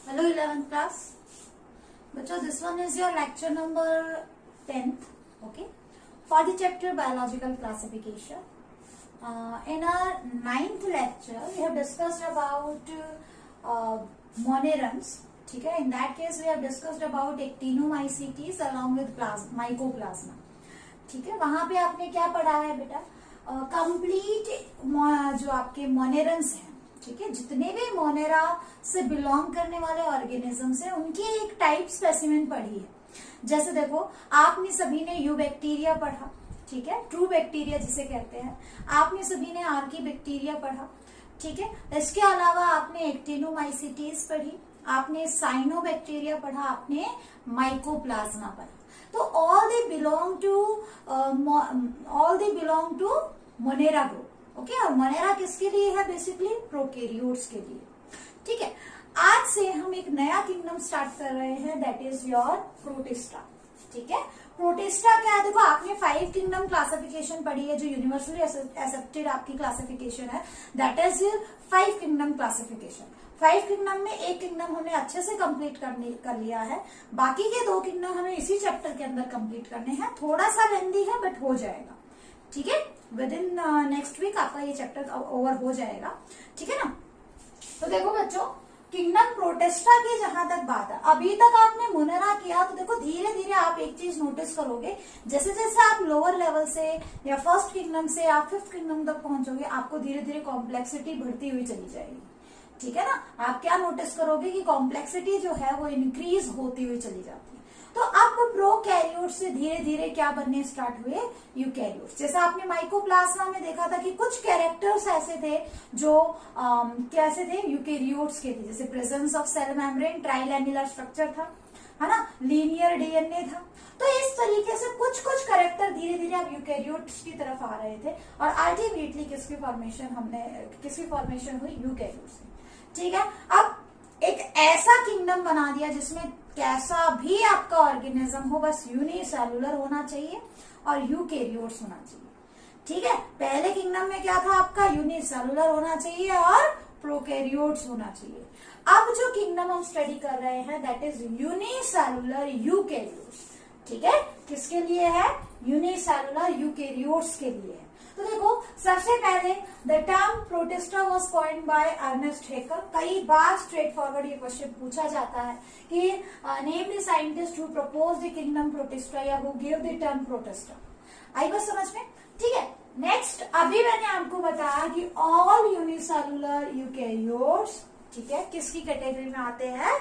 Hello 11th class. Bachos, this one is your lecture number 10th, okay, for the chapter biological classification. In our 9th lecture, we have discussed about monerans. ठीक है, in that case we have discussed about actinomycetes along with mycoplasma. ठीक है, वहां पे आपने क्या पढ़ा है बेटा? कंप्लीट जो आपके मोनेरन्स हैं, ठीक है, जितने भी मोनेरा से बिलोंग करने वाले ऑर्गेनिजम्स हैं उनकी एक टाइप स्पेसिमेन पढ़ी है. जैसे देखो, आपने सभी ने यू बैक्टीरिया पढ़ा, ठीक है, ट्रू बैक्टीरिया जिसे कहते हैं. आपने सभी ने आर्की बैक्टीरिया पढ़ा, ठीक है. इसके अलावा आपने एक्टिनोमाइसिटीज पढ़ी, आपने साइनोबैक्टीरिया पढ़ा, आपने माइकोप्लाज्मा पढ़ा. तो all they belong to monera group. Okay, और मोनेरा किसके लिए है? बेसिकली प्रोकैरियोट्स के लिए. ठीक है, आज से हम एक नया किंगडम स्टार्ट कर रहे हैं, दैट इज योर प्रोटिस्टा. ठीक है, प्रोटिस्टा क्या है? देखो, आपने 5 किंगडम क्लासिफिकेशन पढ़ी है, जो यूनिवर्सली एक्सेप्टेड आपकी क्लासिफिकेशन है, that is 5 kingdom classification. 5 kingdom में एक किंगडम हमने अच्छे से कंप्लीट कर लिया है. बाकी के 2 किंगडम हमें इसी चैप्टर के अंदर कंप्लीट करने हैं. थोड़ा सा लेंदी है बट हो जाएगा. ठीक है, विद इन नेक्स्ट वीक आपका ये चैप्टर ओवर हो जाएगा. ठीक है ना. तो देखो बच्चों, किंगडम प्रोटिस्टा की जहां तक बात है, अभी तक आपने मोनेरा किया, तो देखो धीरे धीरे आप एक चीज नोटिस करोगे, जैसे जैसे आप लोअर लेवल से या फर्स्ट किंगडम से आप 5th किंगडम तक पहुंचोगे, आपको धीरे धीरे कॉम्प्लेक्सिटी बढ़ती हुई चली जाएगी. ठीक है ना. आप क्या नोटिस करोगे कि कॉम्प्लेक्सिटी जो है वो इंक्रीज होती हुई चली जाती है. तो अब प्रोकैरियोट से धीरे धीरे क्या बनने स्टार्ट हुए? यूकैरियोट्स. जैसा आपने माइकोप्लाज्मा में देखा था कि कुछ कैरेक्टर्स ऐसे थे जो कैसे थे? यूकैरियोट्स के थे. जैसे presence of cell membrane, trilamellar structure था, है ना, लीनियर डीएनए था. तो इस तरीके से कुछ कुछ कैरेक्टर धीरे धीरे अब यूकैरियोट्स की तरफ आ रहे थे, और अल्टीमेटली किसकी फॉर्मेशन हुई? यूकैरियोट्स. ठीक है, अब एक ऐसा किंगडम बना दिया जिसमें कैसा भी आपका ऑर्गेनिज्म हो, बस यूनिसेलुलर होना चाहिए और यूकैरियोट्स होना चाहिए. ठीक है, पहले किंगडम में क्या था आपका? यूनिसेलुलर होना चाहिए और प्रोकैरियोट्स होना चाहिए. अब जो किंगडम हम स्टडी कर रहे हैं, दैट इज यूनिसेलुलर यूकैरियोट्स. ठीक है, किसके लिए है? यूनिसेलुलर यूकैरियोट्स के लिए है. तो देखो, सबसे पहले the term Protista was coined by Ernest Haeckel. कई बार स्ट्रेट फॉरवर्ड ये क्वेश्चन पूछा जाता है कि name the scientist who proposed the kingdom Protista या who give the term Protista. आई बस समझ में. ठीक है, नेक्स्ट, अभी मैंने आपको बताया कि ऑल यूनिसेलुलर यूकैरियोट्स, ठीक है, किसकी कैटेगरी में आते हैं?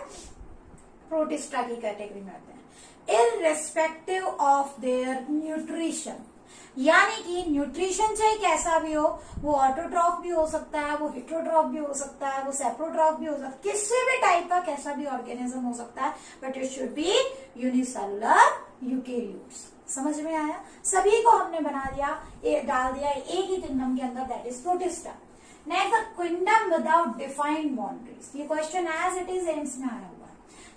प्रोटिस्टा की कैटेगरी में आते हैं, इररिस्पेक्टिव ऑफ देयर न्यूट्रिशन. यानी कि न्यूट्रिशन चाहे कैसा भी हो, वो ऑटोट्रॉफ भी हो सकता है, वो हेटेरोट्रॉफ भी हो सकता है, वो सेप्रोट्रॉफ भी हो सकता है, किसी भी टाइप का कैसा भी ऑर्गेनिज्म हो सकता है, but it should be unicellular eukaryotes. समझ में आया? सभी को हमने बना दिया, डाल दिया एक ही किंगडम के अंदर, that is Protista. Next, the kingdom without defined boundaries. ये question as it is AIIMS में आया हुआ.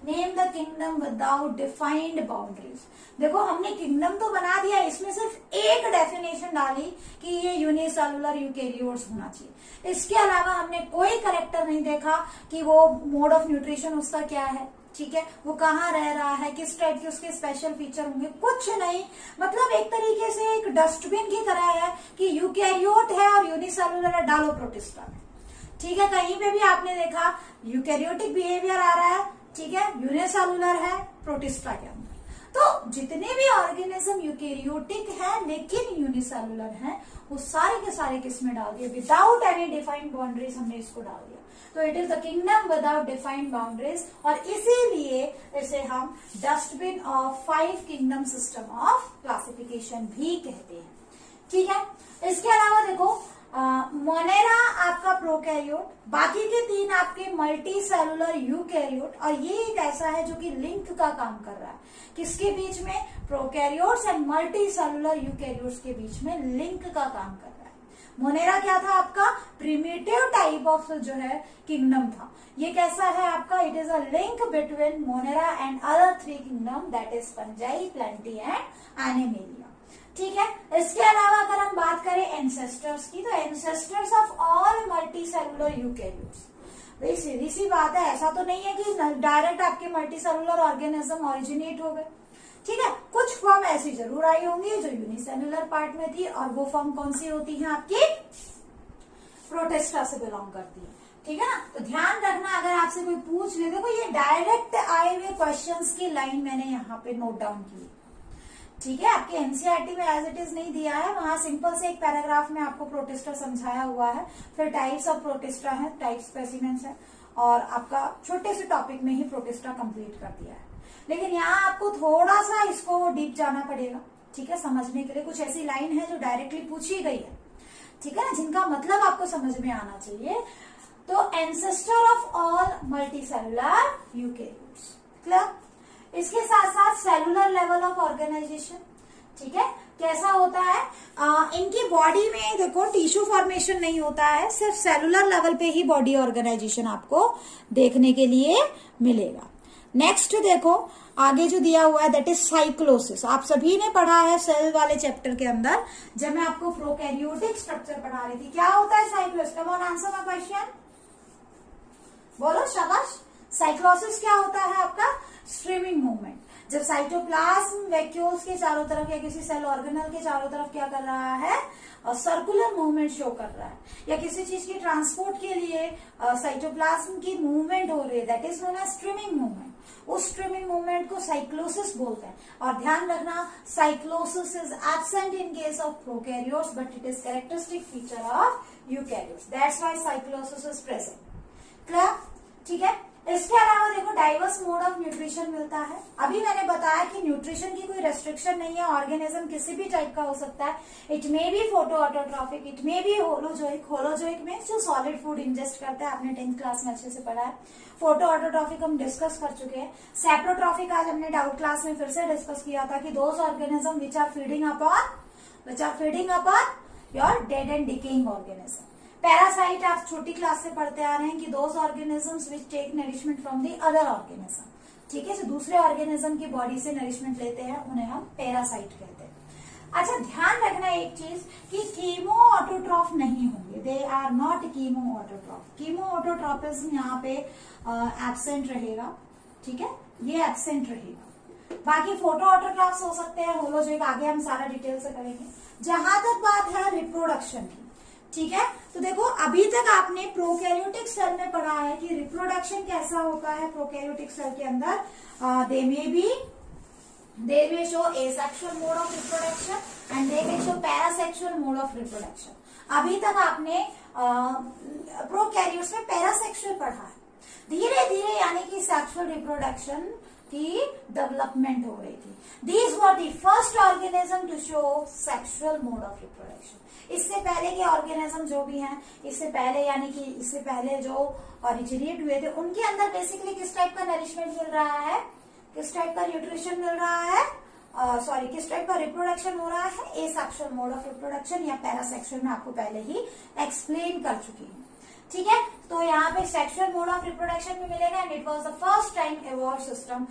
Name the kingdom without defined boundaries. देखो, हमने किंगडम तो बना दिया, इसमें सिर्फ एक डेफिनेशन डाली कि ये यूनिसेलुलर यूकैरियोट्स होना चाहिए. इसके अलावा हमने कोई कैरेक्टर नहीं देखा कि वो मोड ऑफ न्यूट्रिशन उसका क्या है, ठीक है, वो कहाँ रह रहा है, किस टाइप के उसके स्पेशल फीचर होंगे, कुछ नहीं. मतलब एक तरीके से एक डस्टबिन की तरह है कि यूकैरियोट है और यूनिसेलुलर है, डालो प्रोटिस्टा में. ठीक है, कहीं पे भी आपने देखा यूकैरियोटिक बिहेवियर आ रहा है, ठीक है, यूनिसेलुलर है प्रोटिस्टा के अंदर. तो जितने भी ऑर्गेनिज्म यूकैरियोटिक है लेकिन यूनिसेलुलर हैं, वो सारे के सारे किस में डाल दिए? विदाउट एनी डिफाइंड बाउंड्रीज हमने इसको डाल दिया. तो it is the kingdom without defined boundaries, और इसीलिए इसे हम dustbin of 5 kingdom system of classification भी कहते हैं. ठीक है, इसके अलावा देखो, मोनेरा आपका प्रोकैरियोट, बाकी के 3 आपके मल्टी सेलुलर यूकैरियोट, और ये एक ऐसा है जो कि लिंक का काम कर रहा है. किसके बीच में? Prokaryotes and multi cellular eukaryotes के बीच में लिंक का काम कर रहा है. मोनेरा क्या था आपका? प्रिमिटिव टाइप ऑफ जो है किंगडम था. ये कैसा है आपका? It is a link between Monera and other 3 kingdom, that is fungi, plenty and animalia. ठीक है, इसके अलावा अगर हम बात करें एंसेस्टर्स की, तो ancestors of all multi cellular eukaryotes, भाई सीधी सी बात है, ऐसा तो नहीं है कि डायरेक्ट आपके मल्टी सेलुलर ऑर्गेनिज्म ऑरिजिनेट हो गए। ठीक है, कुछ फॉर्म ऐसी जरूर आई होंगी जो यूनिसेलुलर पार्ट में थी, और वो फॉर्म कौन सी होती है आपकी, प्रोटिस्टा से बिलोंग करती है। ठीक है ना, तो ध्यान रखना अगर आपसे कोई पूछ ले, देखो ये डायरेक्ट आए हुए क्वेश्चंस की लाइन मैंने यहाँ पे नोट डाउन की। ठीक है, आपके एनसीईआरटी में एज इट इज नहीं दिया है, वहां सिंपल से एक पैराग्राफ में आपको प्रोटिस्टा समझाया हुआ है, फिर टाइप्स ऑफ प्रोटिस्टा है, टाइप स्पेसिमेंस है, और आपका छोटे से टॉपिक में ही प्रोटिस्टा कंप्लीट कर दिया है। लेकिन यहाँ आपको थोड़ा सा इसको डीप जाना पड़ेगा। ठीक है, समझने के लिए कुछ ऐसी लाइन है जो डायरेक्टली पूछी गई है, ठीक है ना, जिनका मतलब आपको समझ में आना चाहिए। तो ancestor of all multicellular eukaryotes, clear. इसके साथ साथ सेलुलर लेवल ऑफ ऑर्गेनाइजेशन, ठीक है, कैसा होता है, इनकी बॉडी में देखो टिश्यू फॉर्मेशन नहीं होता है, सिर्फ सेलुलर लेवल पे ही बॉडी ऑर्गेनाइजेशन आपको देखने के लिए मिलेगा। नेक्स्ट देखो आगे जो दिया हुआ है दैट इज साइक्लोसिस। आप सभी ने पढ़ा है सेल वाले चैप्टर के अंदर, जब मैं आपको प्रोकैरियोटिक स्ट्रक्चर पढ़ा रही थी। क्या होता है cyclosis? Come on answer my question, बोलो शाबाश। साइक्लोसिस क्या होता है आपका? Streaming movement. जब साइटोप्लाज्म वैक्यूल्स के चारों तरफ या किसी सेल ऑर्गेनल के चारों तरफ क्या कर रहा है, सर्कुलर मूवमेंट शो कर रहा है, या किसी चीज के ट्रांसपोर्ट के लिए साइटोप्लाज्म की मूवमेंट हो रही है, that is known as streaming movement. उस स्ट्रीमिंग मूवमेंट को साइक्लोसिस बोलते हैं। और ध्यान रखना, cyclosis is absent in case of prokaryotes but it is characteristic feature of eukaryotes, that's why cyclosis is present. Clear? ठीक है। इसके अलावा देखो डाइवर्स मोड ऑफ न्यूट्रिशन मिलता है। अभी मैंने बताया कि न्यूट्रिशन की कोई रेस्ट्रिक्शन नहीं है, ऑर्गेनिज्म किसी भी टाइप का हो सकता है। It may be photo autotrophic, it may be holozoic. Holozoic में जो सॉलिड फूड इंजेस्ट करता है, आपने 10th क्लास में अच्छे से पढ़ा है। फोटो ऑटोट्रॉफिक हम डिस्कस कर चुके हैं। सैप्रोट्रॉफिक आज हमने डाउट क्लास में फिर से डिस्कस किया था कि those organism which are feeding upon your dead and decaying organism. Parasite आप छोटी क्लास से पढ़ते आ रहे हैं कि those organisms which take nourishment from the other organism. ठीक है, जो दूसरे ऑर्गेनिज्म की बॉडी से नरिशमेंट लेते हैं उन्हें हम पैरासाइट कहते हैं। अच्छा, ध्यान रखना एक चीज कि कीमो ऑटोट्रॉफ नहीं होंगे, they are not chemo autotroph. Chemo autotrophism यहाँ पे एब्सेंट रहेगा। ठीक है, ये एब्सेंट रहेगा। बाकी फोटो ऑटोट्रॉफ्स हो सकते हैं, होलोजोइक, आगे हम सारा डिटेल से करेंगे। जहां तक बात है रिप्रोडक्शन की, ठीक है, तो देखो अभी तक आपने प्रोकैरियोटिक सेल में पढ़ा है कि रिप्रोडक्शन कैसा होता है। प्रोकैरियोटिक सेल के अंदर they may show asexual mode of reproduction and they may show parasexual mode of reproduction. अभी तक आपने प्रोकैरियोट्स में पैरासेक्सुअल पढ़ा है। धीरे धीरे यानी कि सेक्सुअल रिप्रोडक्शन की डेवलपमेंट हो रही थी। These were the first organism to show sexual mode of reproduction. इससे पहले के ऑर्गेनिज्म जो भी हैं, इससे पहले यानी कि इससे पहले जो ऑरिजिनेट हुए थे, उनके अंदर बेसिकली किस टाइप का नरिशमेंट मिल रहा है, किस टाइप का न्यूट्रिशन मिल रहा है, किस टाइप का रिप्रोडक्शन हो रहा है, एसेक्सुअल मोड ऑफ रिप्रोडक्शन या पैरासेक्सुअल में आपको पहले ही एक्सप्लेन कर चुकी हूँ। ठीक है, तो यहाँ पे सेक्सुअल मोड ऑफ रिप्रोडक्शन भी मिलेगा and it was the first time evolve system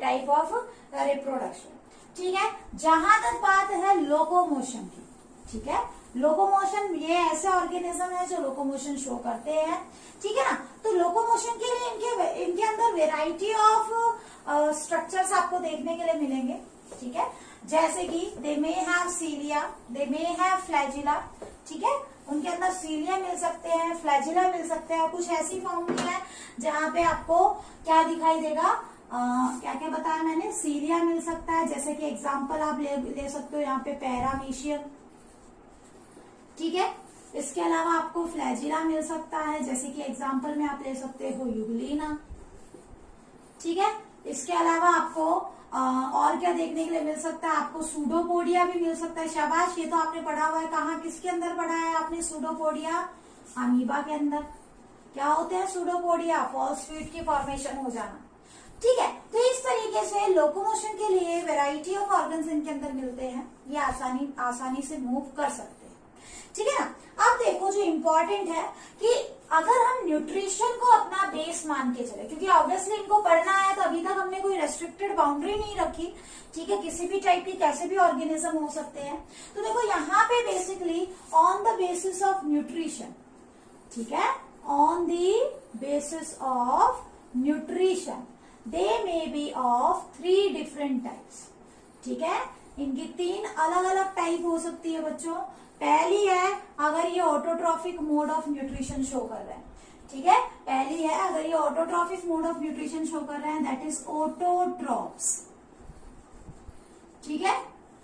type of reproduction. ठीक है, जहां तक बात है लोकोमोशन की, ठीक है, लोकोमोशन ये ऐसे ऑर्गेनिज्म है जो लोकोमोशन शो करते हैं। ठीक है ना, तो लोकोमोशन के लिए इनके अंदर वेराइटी ऑफ स्ट्रक्चर्स आपको देखने के लिए मिलेंगे। ठीक है, जैसे कि they may have cilia, they may have flagella. ठीक है, उनके अंदर सीलिया मिल सकते हैं, फ्लैजिला मिल सकते हैं, और कुछ ऐसी फॉर्म भी है जहाँ पे आपको क्या दिखाई देगा, क्या क्या बताया मैंने, सीलिया मिल सकता है। जैसे कि एग्जाम्पल आप ले सकते हो यहाँ पे पैरामीशियम। ठीक है, इसके अलावा आपको फ्लैजिला मिल सकता है, जैसे कि एग्जाम्पल में आप ले सकते हो यूग्लिना। ठीक है, इसके अलावा आपको और क्या देखने के लिए मिल सकता है, आपको सूडोपोडिया भी मिल सकता है। शाबाश, ये तो आपने पढ़ा हुआ है। कहाँ, किसके अंदर पढ़ा है आपने सूडोपोडिया? अमीबा के अंदर। क्या होते हैं सूडोपोडिया? फॉस्फेट की फॉर्मेशन हो जाना। ठीक है, तो इस तरीके से लोकोमोशन के लिए वेराइटी ऑफ ऑर्गन्स इनके अंदर मिलते हैं, ये आसानी से मूव कर सकते हैं। ठीक है ना, अब देखो जो इम्पोर्टेंट है कि अगर हम न्यूट्रिशन को अपना बेस मान के चले, क्योंकि ऑब्वियसली इनको पढ़ना है, तो अभी तक हमने कोई रेस्ट्रिक्टेड बाउंड्री नहीं रखी। ठीक है, किसी भी टाइप की कैसे भी ऑर्गेनिज्म हो सकते हैं। तो देखो यहाँ पे basically on the basis of nutrition, ठीक है, on the basis of nutrition. They may be of 3 different types. ठीक है, इनकी 3 अलग अलग टाइप हो सकती है बच्चों। पहली है अगर ये autotrophic mode of nutrition show कर रहा है। ठीक है, पहली है अगर ये autotrophic mode of nutrition show कर रहे हैं, दैट इज ऑटोट्रॉप्स। ठीक है,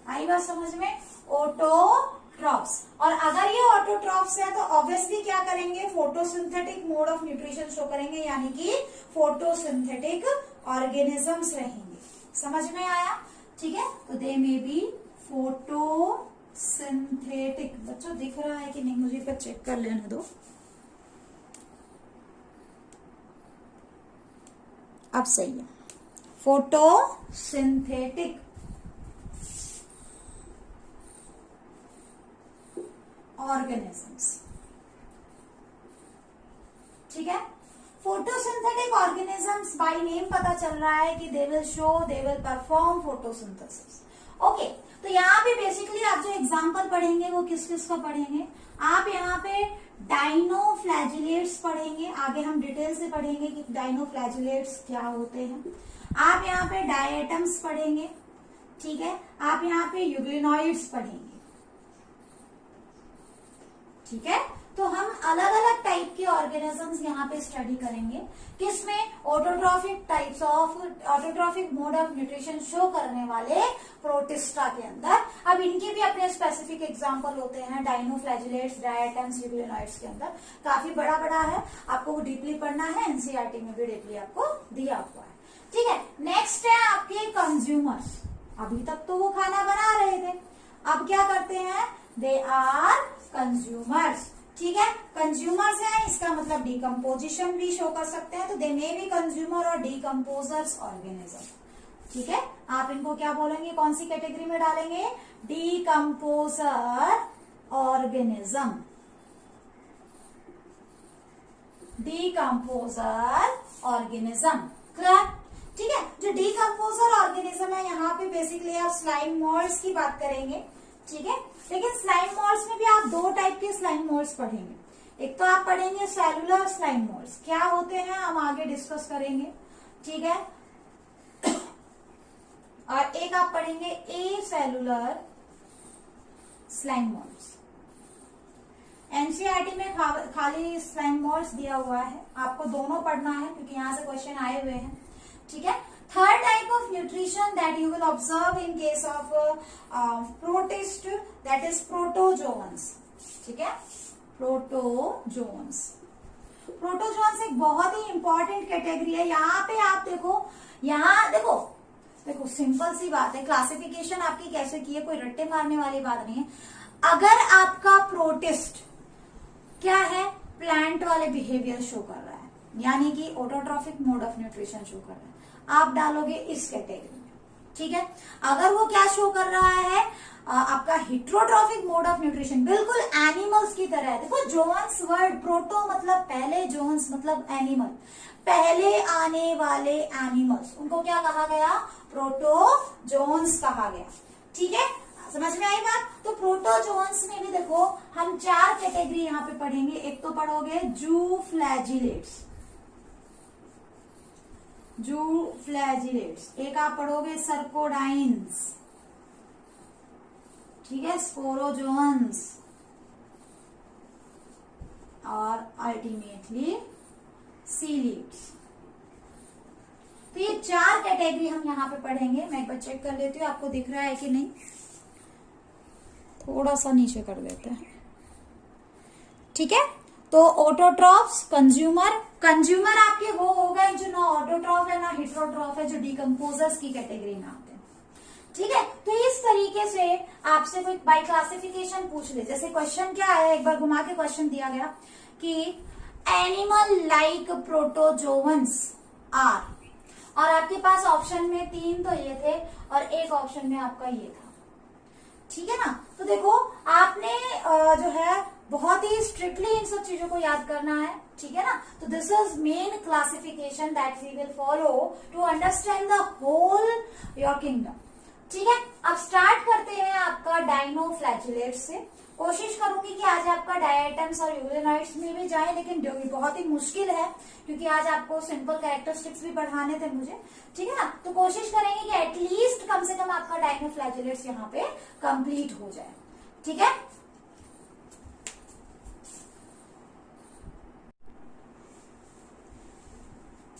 आई बात समझ में, ऑटोट्रॉप्स। और अगर ये ऑटोट्रॉप्स है तो ऑब्वियसली क्या करेंगे, photosynthetic mode of nutrition show करेंगे, यानी कि फोटोसिंथेटिक ऑर्गेनिजम्स रहेंगे। समझ में आया? ठीक है, तो दे मे बी फोटोसिंथेटिक। बच्चों दिख रहा है कि नहीं, मुझे पर चेक कर लेने दो। अब सही है, फोटोसिंथेटिक ऑर्गेनिजम्स। ठीक है, फोटोसिंथेटिक ऑर्गेनिजम्स बाय नेम पता चल रहा है कि they will perform photosynthesis. Okay, तो यहाँ पे बेसिकली आप जो एग्जांपल पढ़ेंगे वो किस किस का पढ़ेंगे, आप यहाँ पे डाइनोफ्लैजिलेट्स पढ़ेंगे। आगे हम डिटेल से पढ़ेंगे कि डाइनोफ्लैजिलेट्स क्या होते हैं। आप यहाँ पे डायटम्स पढ़ेंगे। ठीक है, आप यहाँ पे यूग्लिनॉइड्स पढ़ेंगे। ठीक है, तो हम अलग अलग टाइप के ऑर्गेनिजम्स यहाँ पे स्टडी करेंगे, किसमें, autotrophic mode of nutrition show करने वाले प्रोटिस्टा के अंदर। अब इनके भी अपने स्पेसिफिक एग्जांपल होते हैं, डाइनोफ्लैजिलेट्स, डायटम्स, यूग्लिनॉइड्स के अंदर। काफी बड़ा बड़ा है, आपको डीपली पढ़ना है, एनसीईआरटी में भी डीपली आपको दिया हुआ है। ठीक है, नेक्स्ट है आपके कंज्यूमर्स। अभी तक तो वो खाना बना रहे थे, अब क्या करते हैं, दे आर कंज्यूमर्स। ठीक है, कंज्यूमर्स है, इसका मतलब डिकम्पोजिशन भी शो कर सकते हैं, तो दे मे बी कंज्यूमर और डिकम्पोजर्स ऑर्गेनिज्म। ठीक है, आप इनको क्या बोलेंगे, कौन सी कैटेगरी में डालेंगे, decomposer organism. Decomposer organism, clear? ठीक है, जो डिकम्पोजर ऑर्गेनिज्म है, यहाँ पे बेसिकली आप स्लाइम मोल्ड्स की बात करेंगे। ठीक है, लेकिन स्लाइम मोल्ड्स में भी आप 2 टाइप के स्लाइम मोल्ड्स पढ़ेंगे। एक तो आप पढ़ेंगे सेलुलर स्लाइम मोल्ड्स, क्या होते हैं हम आगे डिस्कस करेंगे। ठीक है, और एक आप पढ़ेंगे ए सेलुलर स्लाइम मोल्ड्स। एनसीईआरटी में खाली स्लाइम मोल्ड्स दिया हुआ है, आपको दोनों पढ़ना है क्योंकि यहां से क्वेश्चन आए हुए हैं। ठीक है, third type of nutrition that you will observe in case of protist, that is protozoans. ठीक है, प्रोटोजोन्स। प्रोटोजोन्स एक बहुत ही इंपॉर्टेंट कैटेगरी है। यहाँ पे आप देखो, यहाँ देखो सिंपल सी बात है, क्लासिफिकेशन आपकी कैसे की है, कोई रट्टे मारने वाली बात नहीं है। अगर आपका प्रोटिस्ट क्या है, प्लांट वाले बिहेवियर शो कर रहा है, यानी कि autotrophic mode of nutrition show कर रहा है, आप डालोगे इस कैटेगरी में। ठीक है, अगर वो क्या शो कर रहा है, आपका हिट्रोट्रॉफिक मोड ऑफ न्यूट्रिशन, बिल्कुल एनिमल्स की तरह है। देखो जोन्स वर्ड, प्रोटो मतलब पहले, जोन्स मतलब एनिमल, पहले आने वाले एनिमल्स, उनको क्या कहा गया, प्रोटोजोन्स कहा गया। ठीक है, समझ में आई बात? तो प्रोटोजोन्स में भी देखो हम 4 कैटेगरी यहाँ पे पढ़ेंगे। एक तो पढ़ोगे जूफ्लैजिलेट्स, एक आप पढ़ोगे सर्कोडाइन्स। ठीक है, स्पोरोजोन्स, और अल्टीमेटली सीलिड्स। तो ये 4 कैटेगरी हम यहाँ पे पढ़ेंगे। मैं एक बार चेक कर लेती हूँ आपको दिख रहा है कि नहीं, थोड़ा सा नीचे कर देते हैं। ठीक है, तो ऑटोट्रॉफ्स, कंज्यूमर आपके वो हो गए जो ना ऑटोट्रॉफ है ना हिट्रोट्रॉफ है, जो डिकम्पोजर्स की कैटेगरी में आते हैं। ठीक है, तो इस तरीके से आपसे कोई बाय क्लासिफिकेशन पूछ ले, जैसे क्वेश्चन क्या है, एक बार घुमा के क्वेश्चन दिया गया कि एनिमल लाइक प्रोटोजोन्स आर, और आपके पास ऑप्शन में 3 तो ये थे और एक ऑप्शन में आपका ये था। ठीक है ना, तो देखो आपने जो है बहुत ही स्ट्रिक्टली इन सब चीजों को याद करना है। ठीक है ना, तो this is main classification that we will follow to understand the whole your kingdom. ठीक है, अब स्टार्ट करते हैं आपका डाइनोफ्लैजिलेट से। कोशिश करूंगी कि आज आपका डायटम्स और यूरेनाइट्स में भी जाए, लेकिन बहुत ही मुश्किल है क्योंकि आज आपको सिंपल कैरेक्टरिस्टिक्स भी पढ़ाने थे मुझे, ठीक है ना। तो कोशिश करेंगे कि एटलीस्ट कम से कम आपका डायनोफ्लैजिलेट्स यहाँ पे कंप्लीट हो जाए, ठीक है।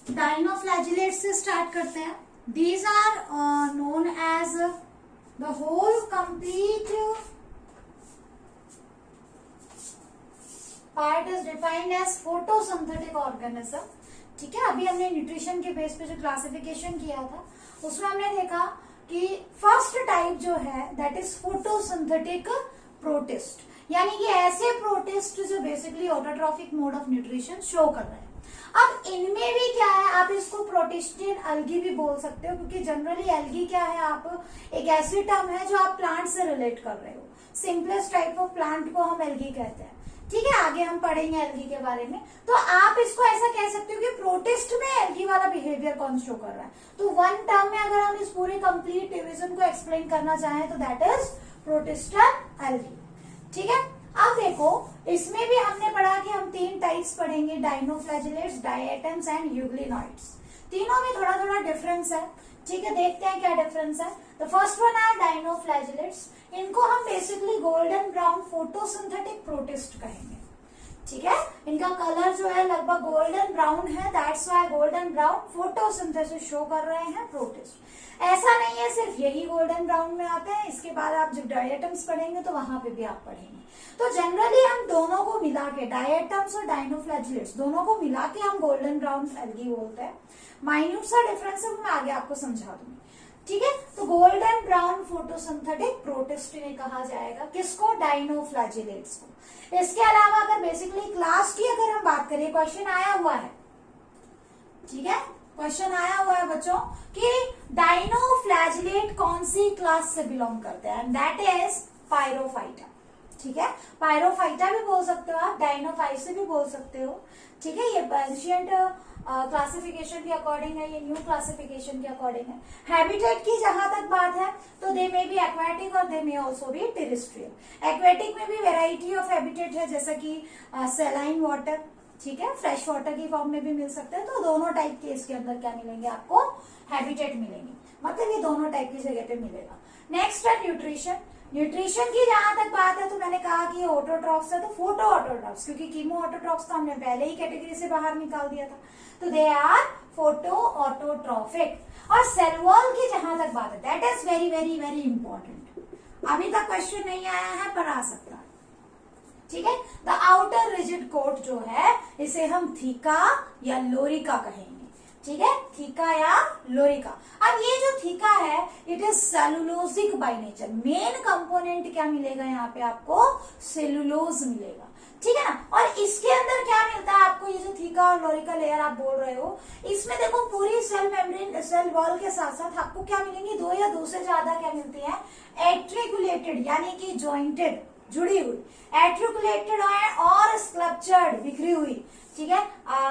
डायनोफ्लैजिलेट्स से स्टार्ट करते हैं। These are known as the whole complete part is defined as photosynthetic organism, ठीक है। अभी हमने न्यूट्रिशन के बेस पे जो क्लासिफिकेशन किया था उसमें हमने देखा कि फर्स्ट टाइप जो है दैट इज फोटोसिंथेटिक प्रोटिस्ट, यानी कि ऐसे प्रोटिस्ट जो basically autotrophic mode of nutrition show कर रहे हैं। अब इनमें भी क्या है, आप इसको प्रोटिस्टियन एल्गी भी बोल सकते हो, क्योंकि जनरली एल्गी क्या है, आप एक ऐसी टर्म है जो आप प्लांट से रिलेट कर रहे हो। सिंपलेस्ट टाइप ऑफ प्लांट को हम एल्गी कहते हैं, ठीक है। आगे हम पढ़ेंगे एल्गी के बारे में। तो आप इसको ऐसा कह सकते हो कि प्रोटिस्ट में एल्गी वाला बिहेवियर कौन शो कर रहा है। तो वन टर्म में अगर हम इस पूरे कंप्लीट डिवीजन को एक्सप्लेन करना चाहें तो दैट इज प्रोटिस्टन एल्गी, ठीक है। अब देखो इसमें भी हमने पढ़ा कि हम 3 टाइप्स पढ़ेंगे, डायनोफ्लैजिलेट्स, डायटम्स एंड यूग्लिनॉइड्स। तीनों में थोड़ा थोड़ा डिफरेंस है, ठीक है। देखते हैं क्या डिफरेंस है। The first one are dinoflagellates. इनको हम basically golden brown photosynthetic protist कहेंगे, ठीक है। इनका कलर जो है लगभग गोल्डन ब्राउन है, that's why golden brown photosynthesis show कर रहे हैं प्रोटिस्ट। ऐसा नहीं है सिर्फ यही गोल्डन ब्राउन में आते हैं, इसके बाद आप जब डायटम्स पढ़ेंगे तो वहां पे भी आप पढ़ेंगे। तो जनरली हम दोनों को मिला के, डायटम्स और डायनोफ्लैजिलेट्स दोनों को मिला के हम गोल्डन ब्राउन एल्गी बोलते हैं। माइन्यूट सा डिफरेंस है, मैं आगे आपको समझा दूंगी, ठीक है। तो गोल्डन ब्राउन फोटोसिंथेटिक प्रोटिस्ट इन्हें कहा जाएगा, किसको, डायनोफ्लैजिलेट्स को। इसके अलावा अगर बेसिकली क्लास की अगर हम बात करें, क्वेश्चन आया हुआ है, ठीक है, क्वेश्चन आया हुआ है बच्चों कि डायनोफ्लैजिलेट कौन सी क्लास से बिलोंग करते हैं, दैट इज पायरोफाइटा, ठीक है। पायरोफाइटा भी बोल सकते हो आप, डायनोफाइट से भी बोल सकते हो, ठीक है। ये एंशिएंट क्लासिफिकेशन के अकॉर्डिंग है, ये न्यू क्लासिफिकेशन के अकॉर्डिंग है। हैबिटेट की जहां तक बात है तो दे मे बी एक्वेटिक और they may also be terrestrial. Aquatic में भी वेराइटी ऑफ हैबिटेट है, जैसा कि सेलाइन वाटर, ठीक है, फ्रेश वाटर की फॉर्म में भी मिल सकते हैं। तो दोनों टाइप के इसके अंदर क्या मिलेंगे आपको, हैबिटेट मिलेंगे, मतलब ये दोनों टाइप की जगह पे मिलेगा। नेक्स्ट है न्यूट्रिशन। न्यूट्रिशन की जहां तक बात है तो मैंने कहा कि ऑटोट्रॉफ्स है, तो फोटो ऑटोट्रॉफ्स, क्योंकि कीमो ऑटोट्रॉफ्स तो हमने पहले ही कैटेगरी से बाहर निकाल दिया था, तो दे आर फोटो ऑटोट्रॉफिक। और सेल वॉल की जहां तक बात है, that is very very very important. अभी तक क्वेश्चन नहीं आया है पर आ सकता है, ठीक है। द आउटर रिजिड कोट जो है इसे हम थीका या लोरिका कहेंगे, ठीक है, थीका या लोरिका। अब ये जो थीका है it is cellulosic by nature. Main component क्या मिलेगा यहाँ पे आपको, सेलुलोज मिलेगा, ठीक है ना। और इसके अंदर क्या मिलता है आपको, ये जो थीका और लोरिका लेयर आप बोल रहे हो, इसमें देखो पूरी सेल मेम्ब्रेन, सेल वॉल के साथ साथ आपको क्या मिलेंगी, 2 या 2 से ज्यादा क्या मिलती है, एट्रिकुलेटेड यानी कि जॉइंटेड, जुड़ी हुई, एट्रिकुलेटेड और स्कल्पचर्ड, बिखरी हुई, ठीक है,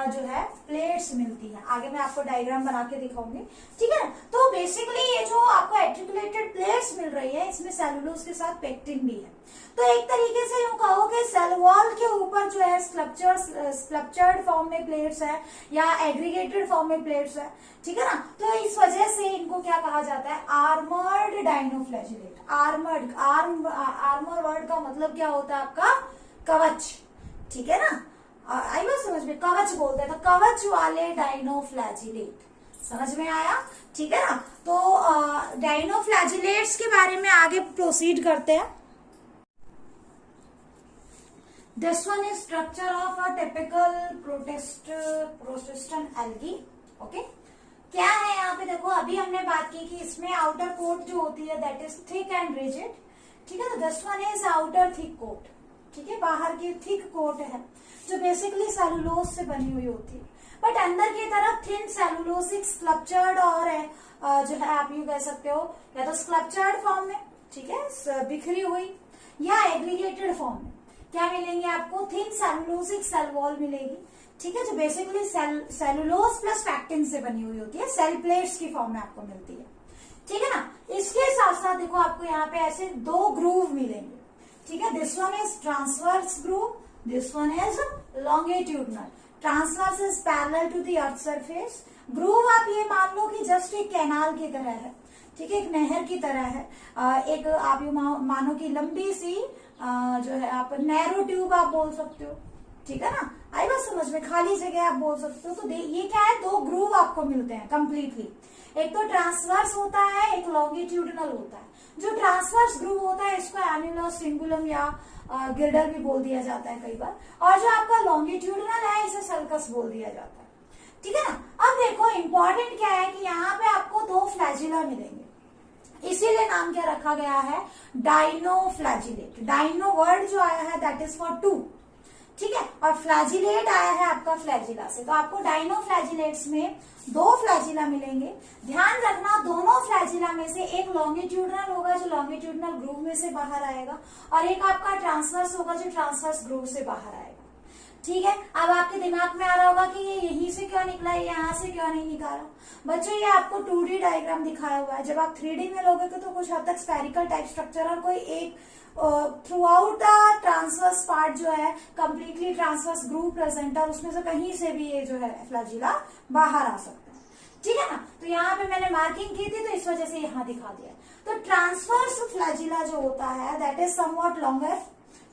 जो है प्लेट्स मिलती है। आगे मैं आपको डायग्राम बना के दिखाऊंगी, ठीक है। तो बेसिकली ये जो आपको एट्रिकुलेटेड प्लेट्स मिल रही है, इसमें सेलुलोज के साथ पेक्टिन भी है। तो एक तरीके से यूं कहो कि सेल वॉल के ऊपर जो है स्कल्पचर्ड फॉर्म में प्लेट्स है या एग्रीगेटेड फॉर्म में प्लेट्स है, ठीक है ना। तो इस वजह से इनको क्या कहा जाता है, आर्मर्ड डायनोफ्लैजिलेट। आर्मर वर्ड का मतलब क्या होता है आपका, कवच, ठीक है ना। आई बात समझ में, कवच बोलते हैं, तो कवच वाले डायनोफ्लैजिलेट, समझ में आया, ठीक है ना। तो डायनोफ्लैजिलेट्स के बारे में आगे प्रोसीड करते हैं। This one is structure of a typical protistan algae, okay. क्या है यहाँ पे देखो, अभी हमने बात की कि इसमें आउटर कोट जो होती है that is thick and rigid, ठीक है। तो this one is outer thick coat, ठीक है, बाहर की थिक कोट है जो बेसिकली सेलुलोज से बनी हुई होती है, बट अंदर की तरफ थिन सेलुलोसिक स्कल्पचर्ड और जो है आप यूं कह सकते हो या तो स्कल्पचर्ड फॉर्म में, ठीक है, बिखरी हुई, या एग्रीगेटेड फॉर्म में क्या मिलेंगे आपको, थिन सेलुलोसिक सेल वॉल मिलेगी, ठीक है, जो बेसिकली सेलुलोज प्लस पैक्टिन से बनी हुई होती है, सेल प्लेट्स की फॉर्म में आपको मिलती है, ठीक है ना। इसके साथ साथ देखो आपको यहाँ पे ऐसे 2 ग्रूव मिलेंगे, ठीक है, this one is transverse groove, this one is longitudinal. Transverse is parallel to the earth surface. Groove आप ये मान लो कि जस्ट एक कैनाल की तरह है, ठीक है, एक नहर की तरह है। एक आप ये मानो कि लंबी सी जो है आप नैरो ट्यूब आप बोल सकते हो, ठीक है ना, आई बात समझ में, खाली जगह आप बोल सकते हो। तो ये क्या है, दो ग्रूव आपको मिलते हैं कंप्लीटली, एक तो ट्रांसवर्स होता है, एक लॉन्गिट्यूडनल होता है। जो ट्रांसवर्स ग्रूव होता है इसको एन्युलस सिंगुलम या गिर्डर भी बोल दिया जाता है कई बार, और जो आपका लॉन्गिट्यूडनल है इसे सल्कस बोल दिया जाता है, ठीक है ना। अब देखो इंपॉर्टेंट क्या है कि यहाँ पे आपको दो फ्लैजिला मिलेंगे, इसीलिए नाम क्या रखा गया है, डाइनोफ्लैजिलेट। डाइनो वर्ड जो आया है दैट इज फॉर टू, ठीक है, और फ्लैजिलेट आया है आपका फ्लैजिला से, तो आपको डाइनोफ्लैजिलेट्स में दो फ्लैजिला मिलेंगे। ध्यान रखना दोनों फ्लैजिला में से एक लॉन्गिट्यूडनल होगा जो लॉन्गिट्यूडनल ग्रूव में से बाहर आएगा, और एक आपका ट्रांसवर्स होगा जो ट्रांसवर्स ग्रूव से बाहर आएगा, ठीक है। अब आपके दिमाग में आ रहा होगा कि ये यहीं से क्यों निकला, यहाँ से क्यों नहीं निकाला। बच्चों ये आपको 2D डायग्राम दिखाया हुआ है, जब आप 3D में लोगे तो कुछ हद तक स्फेरिकल टाइप स्ट्रक्चर और कोई एक through out the transverse part जो है कंप्लीटली ट्रांसवर्स ग्रूव प्रेजेंट है, उसमें से कहीं से भी ये जो है फ्लैजिला बाहर आ सकता है, ठीक है ना। तो यहाँ पे मैंने मार्किंग की थी तो इस वजह से यहाँ दिखा दिया। तो ट्रांसवर्स फ्लैजिला जो होता है दैट इज समवॉट लॉन्गर,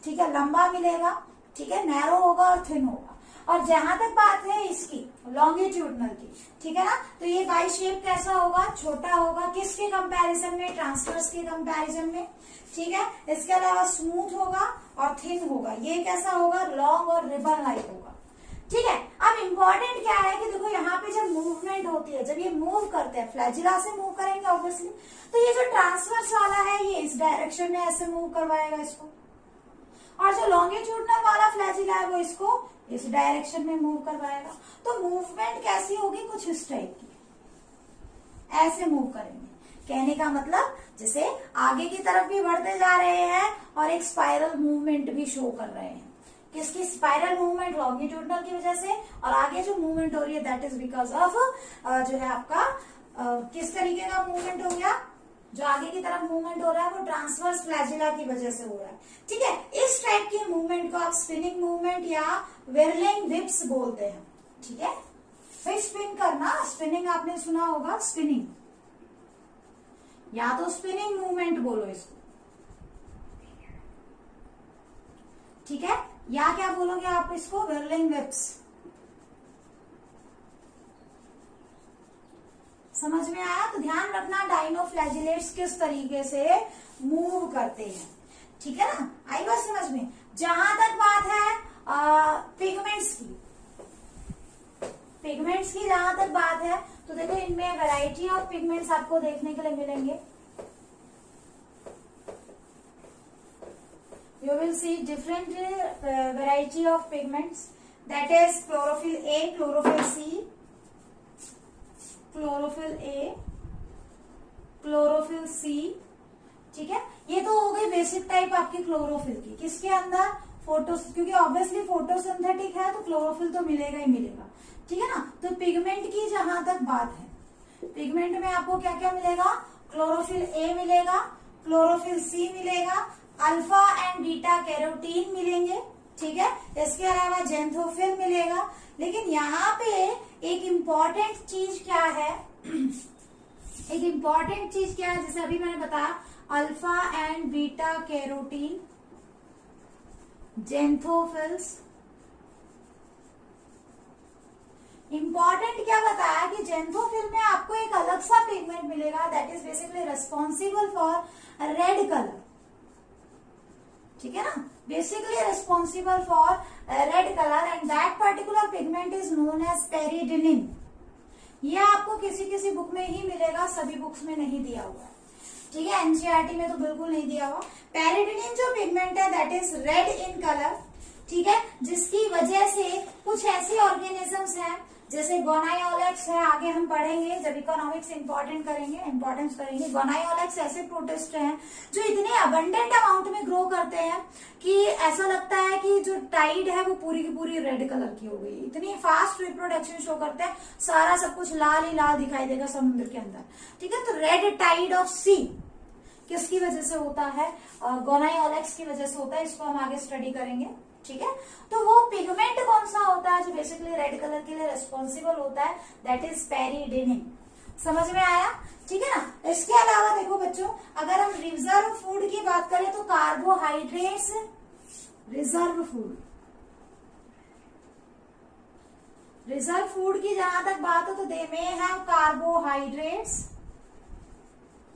ठीक है, लंबा मिलेगा, ठीक है, नैरो होगा और थिन होगा। और जहां तक बात है इसकी लॉन्गिट्यूडनल की, ठीक है ना, तो ये बाई शेप कैसा होगा, छोटा होगा, किसके कंपैरिजन में, ट्रांसवर्स के कंपैरिजन में, ठीक है। इसके अलावा स्मूथ होगा और थिन होगा, ये कैसा होगा, लॉन्ग और रिबन लाइक होगा, ठीक है। अब इम्पोर्टेंट क्या है कि देखो यहाँ पे जब मूवमेंट होती है, जब ये मूव करते हैं, फ्लैजिला से मूव करेंगे ऑब्वियसली, तो ये जो ट्रांसवर्स वाला है ये इस डायरेक्शन में ऐसे मूव करवाएगा इसको, और जो लॉन्गिट्यूडनल वाला फ्लैजिला है वो इसको इस डायरेक्शन में मूव करवाएगा। तो मूवमेंट कैसी होगी, कुछ इस टाइप की, ऐसे मूव करेंगे। कहने का मतलब जैसे आगे की तरफ भी बढ़ते जा रहे हैं और एक स्पाइरल मूवमेंट भी शो कर रहे हैं। किसकी स्पाइरल मूवमेंट, लॉन्गिट्यूडनल की वजह से, और आगे जो मूवमेंट हो रही है दैट इज बिकॉज ऑफ जो है आपका किस तरीके का मूवमेंट हो गया, जो आगे की तरफ मूवमेंट हो रहा है वो ट्रांसवर्स फ्लैजिला की वजह से हो रहा है, ठीक है। इस टाइप की मूवमेंट को आप स्पिनिंग मूवमेंट या व्हिर्लिंग व्हिप्स बोलते हैं, ठीक है। फिर स्पिन करना, स्पिनिंग आपने सुना होगा, स्पिनिंग, या तो स्पिनिंग मूवमेंट बोलो इसको, ठीक है, या क्या बोलोगे आप इसको, व्हिर्लिंग व्हिप्स। समझ में आया। तो ध्यान रखना डाइनोफ्लैजिलेट्स किस तरीके से मूव करते हैं, ठीक है ना, आई बात समझ में। जहां तक बात है पिगमेंट्स की, पिगमेंट्स की जहां तक बात है तो देखो इनमें वैरायटी ऑफ पिगमेंट्स आपको देखने के लिए मिलेंगे। You will see different variety of pigments, that is chlorophyll A, chlorophyll C, chlorophyll A, chlorophyll C, ठीक है। ये तो हो गई बेसिक टाइप आपकी क्लोरोफिल की, किसके अंदर, फोटो, क्योंकि ऑब्वियसली फोटोसिंथेटिक है तो क्लोरोफिल तो मिलेगा ही मिलेगा, ठीक है ना। तो पिगमेंट की जहां तक बात है, पिगमेंट में आपको क्या क्या मिलेगा, क्लोरोफिल ए मिलेगा, क्लोरोफिल सी मिलेगा, अल्फा एंड बीटा कैरोटीन मिलेंगे, ठीक है। इसके अलावा जेंथोफिल मिलेगा। लेकिन यहाँ पे एक इम्पॉर्टेंट चीज क्या है, एक इम्पॉर्टेंट चीज क्या है, जैसे अभी मैंने बताया alpha and beta carotene, xanthophylls. Important क्या बताया कि जेंथोफिल में आपको एक अलग सा पिगमेंट मिलेगा that is basically responsible for red colour, ठीक है ना, basically responsible for red colour and that particular pigment is known as peridinin. ये आपको किसी किसी बुक में ही मिलेगा, सभी बुक्स में नहीं दिया हुआ है, ठीक है, एनसीईआरटी में तो बिल्कुल नहीं दिया हुआ। पेरिडिनिन जो पिगमेंट है that is red in colour, ठीक है, जिसकी वजह से कुछ ऐसी ऑर्गेनिजम्स हैं जैसे गोनायोलेक्स है, आगे हम पढ़ेंगे जब इकोनॉमिक्स इंपॉर्टेंस करेंगे। गोनायोलेक्स ऐसे प्रोटिस्ट हैं जो इतने अबंडेंट अमाउंट में ग्रो करते हैं कि ऐसा लगता है कि जो टाइड है वो पूरी की पूरी रेड कलर की हो गई, इतनी फास्ट रिप्रोडक्शन शो करते हैं, सारा सब कुछ लाल ही लाल दिखाई देगा समुद्र के अंदर, ठीक है। तो रेड टाइड ऑफ सी, किसकी वजह से होता है, गोनायोलेक्स की वजह से होता है, इसको हम आगे स्टडी करेंगे। ठीक है, तो वो पिगमेंट कौन सा होता है जो बेसिकली रेड कलर के लिए रेस्पॉन्सिबल होता है, दैट इज पेरिडिनिन। समझ में आया? ठीक है ना। इसके अलावा देखो बच्चों, अगर हम रिजर्व फूड की बात करें तो carbohydrates, reserve food, reserve food की जहां तक बात हो तो they may have carbohydrates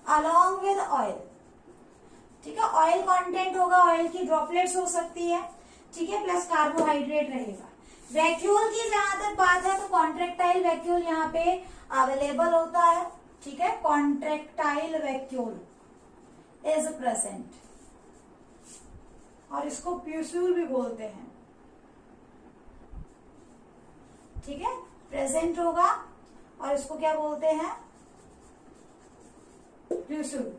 along with oil. ठीक है, ऑयल कंटेंट होगा, ऑयल की ड्रॉपलेट्स हो सकती है, ठीक है, प्लस कार्बोहाइड्रेट रहेगा। वैक्यूल की जहां तक बात है तो कॉन्ट्रेक्टाइल वैक्यूल यहाँ पे अवेलेबल होता है। ठीक है, कॉन्ट्रेक्टाइल वैक्यूल इज प्रेजेंट, और इसको प्यूस्यूल भी बोलते हैं। ठीक है, प्रेजेंट होगा और इसको क्या बोलते हैं, प्यूस्यूल।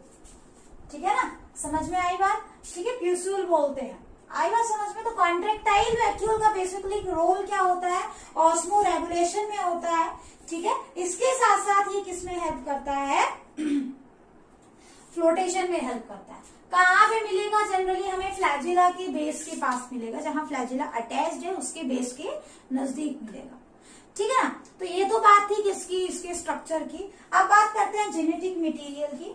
ठीक है ना, समझ में आई बात? ठीक है, प्यूस्यूल बोलते हैं। आई बात समझ में? तो कॉन्ट्रेक्टाइल वैक्यूल का बेसिकली रोल क्या होता है, ऑस्मो रेगुलेशन में होता है। ठीक है, इसके साथ साथ ये किस में हेल्प करता है, फ्लोटेशन में हेल्प करता है। कहाँ पे मिलेगा, जनरली हमें फ्लैजिला की बेस के पास मिलेगा, जहां फ्लैजिला अटैच्ड है उसके बेस के नजदीक मिलेगा। ठीक है ना, तो ये तो बात थी किसकी, इसके स्ट्रक्चर की। अब बात करते हैं जेनेटिक मटेरियल की।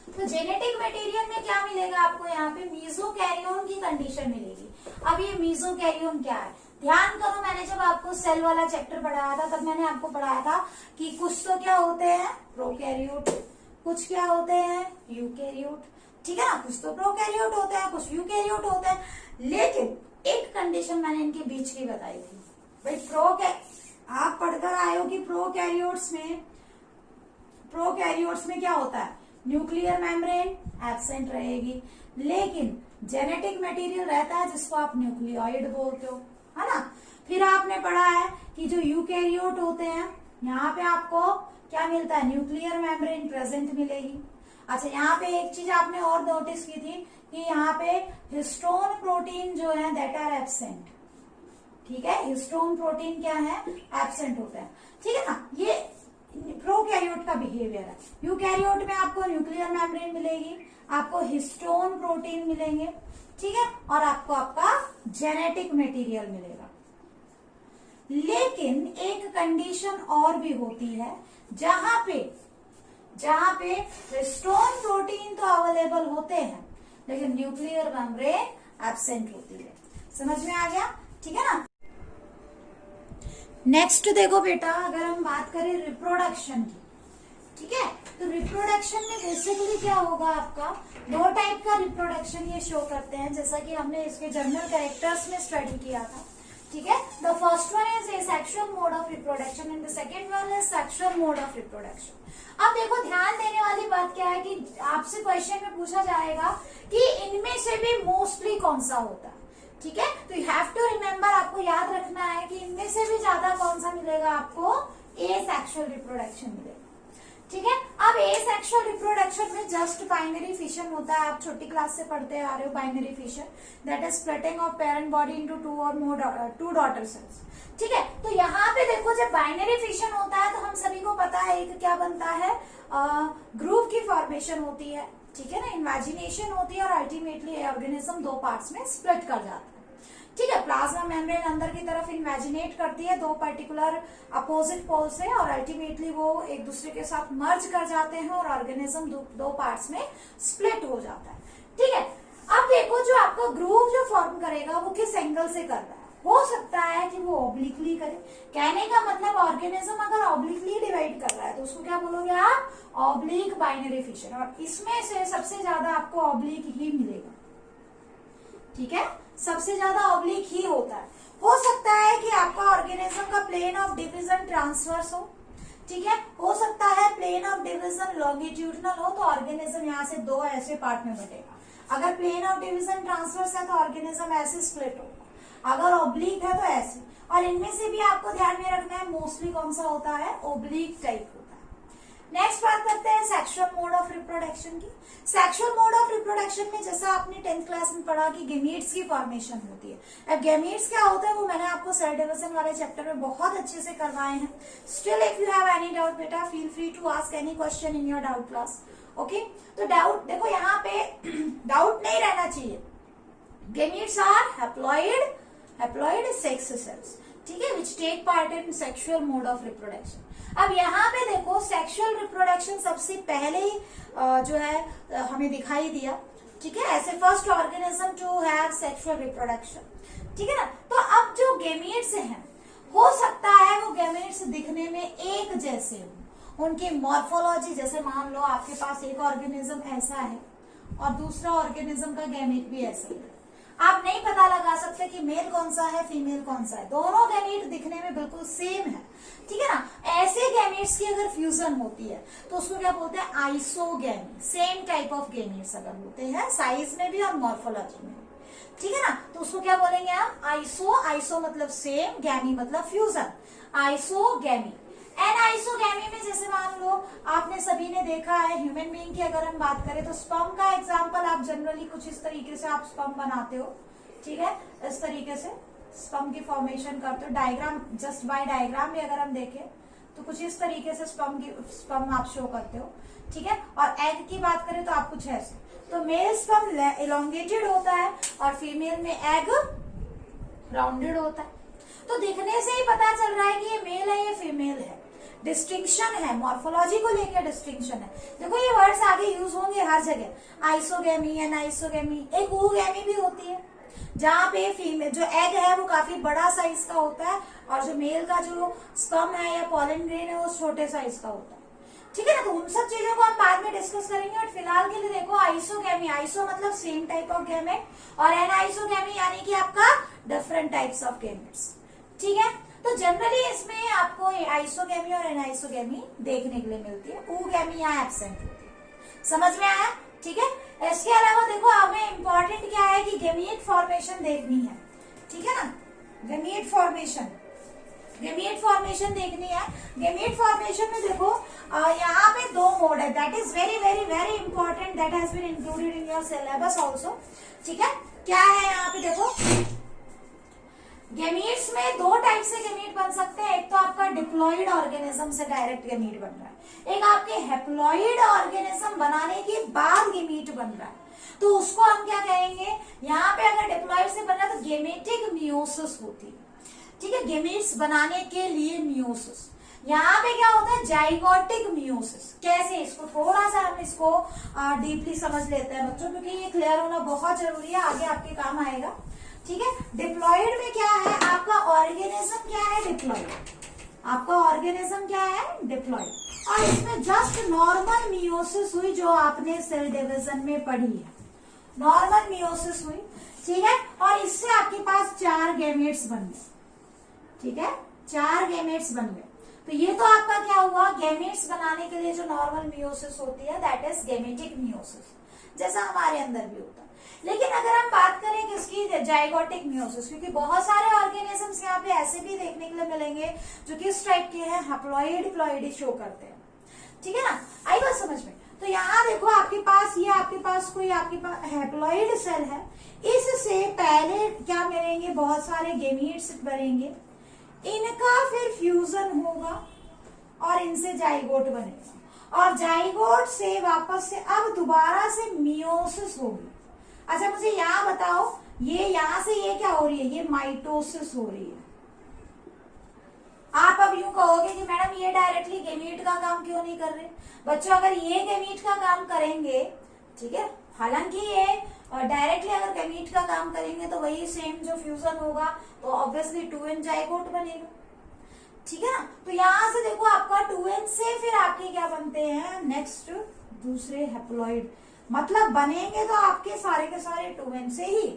तो जेनेटिक मटेरियल में क्या मिलेगा आपको, यहाँ पे मीजोकैरियोन की कंडीशन मिलेगी। अब ये मीजोकैरियोन क्या है, ध्यान करो, मैंने जब आपको सेल वाला चैप्टर पढ़ाया था तब मैंने आपको पढ़ाया था कि कुछ तो क्या होते हैं, प्रोकैरियोट, कुछ क्या होते हैं, यूकैरियोट। ठीक है ना, कुछ तो प्रोकैरियोट होते हैं, कुछ यूकैरियोट होते हैं। लेकिन एक कंडीशन मैंने इनके बीच की बताई थी भाई, आप पढ़कर आए हो कि प्रोकैरियोट्स में क्या होता है, न्यूक्लियर मेम्ब्रेन एब्सेंट रहेगी, लेकिन जेनेटिक मटेरियल रहता है जिसको आप न्यूक्लियोइड बोलते हो, है ना। फिर आपने पढ़ा है कि जो यूकैरियोट होते हैं यहाँ पे आपको क्या मिलता है, न्यूक्लियर मेम्ब्रेन प्रेजेंट मिलेगी। अच्छा, यहाँ पे एक चीज आपने और नोटिस की थी कि यहाँ पे हिस्टोन प्रोटीन जो है दैट आर एब्सेंट। ठीक है, हिस्टोन प्रोटीन क्या है, एब्सेंट होता है। ठीक है ना, ये प्रोकैरियोट का बिहेवियर है। यूकैरियोट में आपको न्यूक्लियर मेम्ब्रेन मिलेगी, आपको हिस्टोन प्रोटीन मिलेंगे, ठीक है, और आपको आपका जेनेटिक मटेरियल मिलेगा। लेकिन एक कंडीशन और भी होती है, जहां पे हिस्टोन प्रोटीन तो अवेलेबल होते हैं लेकिन न्यूक्लियर मेम्ब्रेन एब्सेंट होती है। समझ में आ गया? ठीक है ना। नेक्स्ट देखो बेटा, अगर हम बात करें रिप्रोडक्शन की, ठीक है, तो रिप्रोडक्शन में बेसिकली क्या होगा, आपका दो टाइप का रिप्रोडक्शन ये शो करते हैं, जैसा कि हमने इसके जनरल कैरेक्टर्स में स्टडी किया था। ठीक है, the first one is a sexual mode of reproduction and the second one is sexual mode of reproduction. अब देखो, ध्यान देने वाली बात क्या है कि आपसे क्वेश्चन में पूछा जाएगा कि इनमें से भी मोस्टली कौन सा होता है। ठीक है, तो यू हैव टू रिमेम्बर, आपको याद रखना है कि इनमें से भी ज्यादा कौन सा मिलेगा आपको, ए सेक्सुअल रिप्रोडक्शन मिलेगा। ठीक है, अब ए सेक्सुअल रिप्रोडक्शन में जस्ट बाइनरी फिशन होता है। आप छोटी क्लास से पढ़ते आ रहे हो binary fission, that is splitting of parent body into two daughter cells. ठीक है, तो यहाँ पे देखो, जब बाइनरी फिशन होता है तो हम सभी को पता है एक क्या बनता है, ग्रुप की फॉर्मेशन होती है। ठीक है ना, इमेजिनेशन होती है और अल्टीमेटली ऑर्गेनिज्म दो पार्ट्स में स्प्लिट कर जाता है। ठीक है, प्लाज्मा मेम्ब्रेन अंदर की तरफ इमेजिनेट करती है दो पर्टिकुलर अपोजिट पोल से, और अल्टीमेटली वो एक दूसरे के साथ मर्ज कर जाते हैं और ऑर्गेनिज्म दो पार्ट्स में स्प्लिट हो जाता है। ठीक है, अब देखो, जो आपका ग्रूव जो फॉर्म करेगा वो किस एंगल से कर रहा है, हो सकता है कि वो ऑब्लिकली करे। कहने का मतलब, ऑर्गेनिज्म अगर ऑब्लिकली डिवाइड कर रहा है तो उसको क्या बोलोगे आप, ऑब्लिक बाइनरी फिशन, और इसमें से सबसे ज्यादा आपको ऑब्लिक ही मिलेगा। ठीक है, सबसे ज्यादा ऑब्लिक ही होता है। हो सकता है कि आपका ऑर्गेनिज्म का प्लेन ऑफ डिवीजन ट्रांसवर्स हो। ठीक है, हो सकता है प्लेन ऑफ डिवीजन लॉन्गिट्यूडनल हो, तो ऑर्गेनिज्म यहाँ से दो ऐसे पार्ट में बटेगा। अगर प्लेन ऑफ डिवीजन ट्रांसवर्स है तो ऑर्गेनिज्म ऐसे स्प्लिट होगा, अगर ऑब्लिक है तो ऐसे। और इनमें से भी आपको ध्यान में रखना है मोस्टली कौन सा होता है, ऑब्लिक टाइप होता है। नेक्स्ट बात करते हैं सेक्सुअल मोड ऑफ रिप्रोडक्शन की। सेक्सुअल मोड ऑफ रिप्रोडक्शन में जैसा आपने 10th क्लास में पढ़ा कि गेमीट्स की फॉर्मेशन होती है। अब गेमीट्स क्या होता है वो मैंने आपको सेल डिवीजन वाले चैप्टर में बहुत अच्छे से करवाए हैं। Still if you have any doubt बेटा, feel free to ask any question in your doubt class. Okay, तो डाउट देखो यहाँ पे डाउट नहीं रहना चाहिए, gametes are haploid sex cells, ठीक है, which take part in sexual mode of reproduction. अब यहाँ पे देखो सेक्सुअल रिप्रोडक्शन सबसे पहले ही जो है हमें दिखाई दिया, ठीक है, ऐसे first organism to have sexual reproduction, ठीक है ना। तो अब जो गेमीट्स हैं, हो सकता है वो गेमीट्स दिखने में एक जैसे हो, उनकी मॉर्फोलॉजी, जैसे मान लो आपके पास एक ऑर्गेनिज्म ऐसा है और दूसरा ऑर्गेनिज्म का गैमीट भी ऐसा ही है, आप नहीं पता लगा सकते कि मेल कौन सा है फीमेल कौन सा है, दोनों गैमीट दिखने में बिल्कुल सेम है, ठीक है ना। ऐसे गैमीट्स की अगर फ्यूजन होती है तो उसको क्या बोलते हैं, isogamy, same type of gametes अगर होते हैं साइज में भी और मॉर्फोलॉजी में, ठीक है ना, तो उसको क्या बोलेंगे आप, आइसो मतलब सेम, गैमी मतलब फ्यूजन, आइसोगैमी। एनाइसोगैमी में जैसे मान लो आपने सभी ने देखा है, ह्यूमन बीइंग की अगर हम बात करें तो स्पर्म का एग्जांपल आप जनरली कुछ इस तरीके से आप स्पर्म बनाते हो, ठीक है, इस तरीके से स्पर्म की फॉर्मेशन करते हो, डायग्राम, जस्ट बाय डायग्राम में अगर हम देखें तो कुछ इस तरीके से स्पर्म आप शो करते हो, ठीक है। और एग की बात करें तो आप कुछ ऐसे, तो मेल स्पर्म एलोंगेटेड होता है और फीमेल में एग राउंडेड होता है, तो दिखने से ही पता चल रहा है कि ये मेल है ये फीमेल है, डिस्टिंक्शन है, मॉर्फोलॉजी को लेकर डिस्टिंक्शन है। देखो ये वर्ड्स आगे यूज होंगे हर जगह, आइसोगैमी, एनाइसोगैमी, एक ooगैमी भी होती है जहाँ पे फीमेल जो एग है वो काफी बड़ा साइज का होता है और जो मेल का जो स्पर्म है या पॉलन ग्रेन है वो छोटे साइज का होता है, ठीक है ना। तो उन सब चीजों को हम बाद में डिस्कस करेंगे, और फिलहाल के लिए देखो आइसोगैमी, आइसो मतलब सेम टाइप ऑफ गैमेट और एनाइसोगैमी यानी कि आपका डिफरेंट टाइप्स ऑफ गैमेट्स, ठीक है। तो जनरली इसमें आपको आइसोगैमी और एनाइसोगैमी देखने के लिए मिलती है, ooगैमी यहाँ एब्सेंट होती है, समझ में आया, ठीक है। इसके अलावा देखो हमें इम्पोर्टेंट क्या है कि गैमीट फॉर्मेशन देखनी है, ठीक है ना, गैमीट फॉर्मेशन देखनी है। गैमीट फॉर्मेशन में देखो यहाँ पे दो मोड है, that is very very very important, that has been included in your syllabus also, ठीक है। क्या है यहाँ पे देखो, गैमीट्स में दो टाइप से गैमीट बन सकते हैं, एक तो आपका डिप्लॉइड ऑर्गेनिज्म से डायरेक्ट गैमीट बन रहा है, एक आपके हैप्लॉइड ऑर्गेनिज्म बनाने के बाद गैमीट बन रहा है, तो उसको हम क्या कहेंगे, यहाँ पे अगर डिप्लॉइड से बन रहा है तो गेमेटिक मियोसिस होती है, ठीक है, गैमीट्स बनाने के लिए मियोसिस। यहाँ पे क्या होता है, जाइगोटिक मियोसिस। कैसे, इसको थोड़ा सा हम इसको डीपली समझ लेते हैं बच्चों, क्योंकि ये क्लियर होना बहुत जरूरी है, आगे आपके काम आएगा, ठीक है। डिप्लॉइड में क्या है, आपका ऑर्गेनिज्म क्या है, डिप्लॉइड, आपका ऑर्गेनिज्म क्या है, डिप्लॉइड, और इसमें जस्ट नॉर्मल मियोसिस हुई जो आपने सेल डिवीजन में पढ़ी है, नॉर्मल मियोसिस हुई, ठीक है, और इससे आपके पास 4 गैमेट्स बन गए, ठीक है, 4 गैमेट्स बन गए। तो ये तो आपका क्या हुआ, गैमेट्स बनाने के लिए जो नॉर्मल मियोसिस होती है दैट इज गैमेटिक मियोसिस, जैसा हमारे अंदर भी होता है। लेकिन अगर हम बात करें किसकी, जाइगोटिक मियोसिस, क्योंकि बहुत सारे ऑर्गेनिजम्स यहाँ पे ऐसे भी देखने के लिए मिलेंगे जो किस टाइप के हैं, हैप्लॉइड प्लॉइड शो करते हैं, ठीक है ना, आई बात समझ में। तो यहाँ देखो आपके पास ये आपके पास हैप्लॉइड सेल है, इससे पहले क्या मिलेंगे, बहुत सारे गैमीट्स बनेंगे, इनका फिर फ्यूजन होगा और इनसे जाइगोट बनेगा, और जाइगोट से वापस से अब दोबारा से मियोसिस होगी। अच्छा मुझे यहाँ बताओ, ये यहाँ से ये क्या हो रही है, ये माइटोसिस हो रही है। आप अब यूं कहोगे कि मैडम ये डायरेक्टली गैमीट का काम क्यों नहीं कर रहे बच्चों, अगर ये गैमीट का काम करेंगे, ठीक है, हालांकि ये डायरेक्टली अगर गैमीट का काम करेंगे तो वही सेम जो फ्यूजन होगा तो ऑब्वियसली 2n जाइगोट बनेगा, ठीक है ना। तो यहाँ से देखो आपका 2n से फिर आपके क्या बनते हैं, नेक्स्ट दूसरे हैप्लॉइड, मतलब बनेंगे तो आपके सारे के सारे 2n से ही,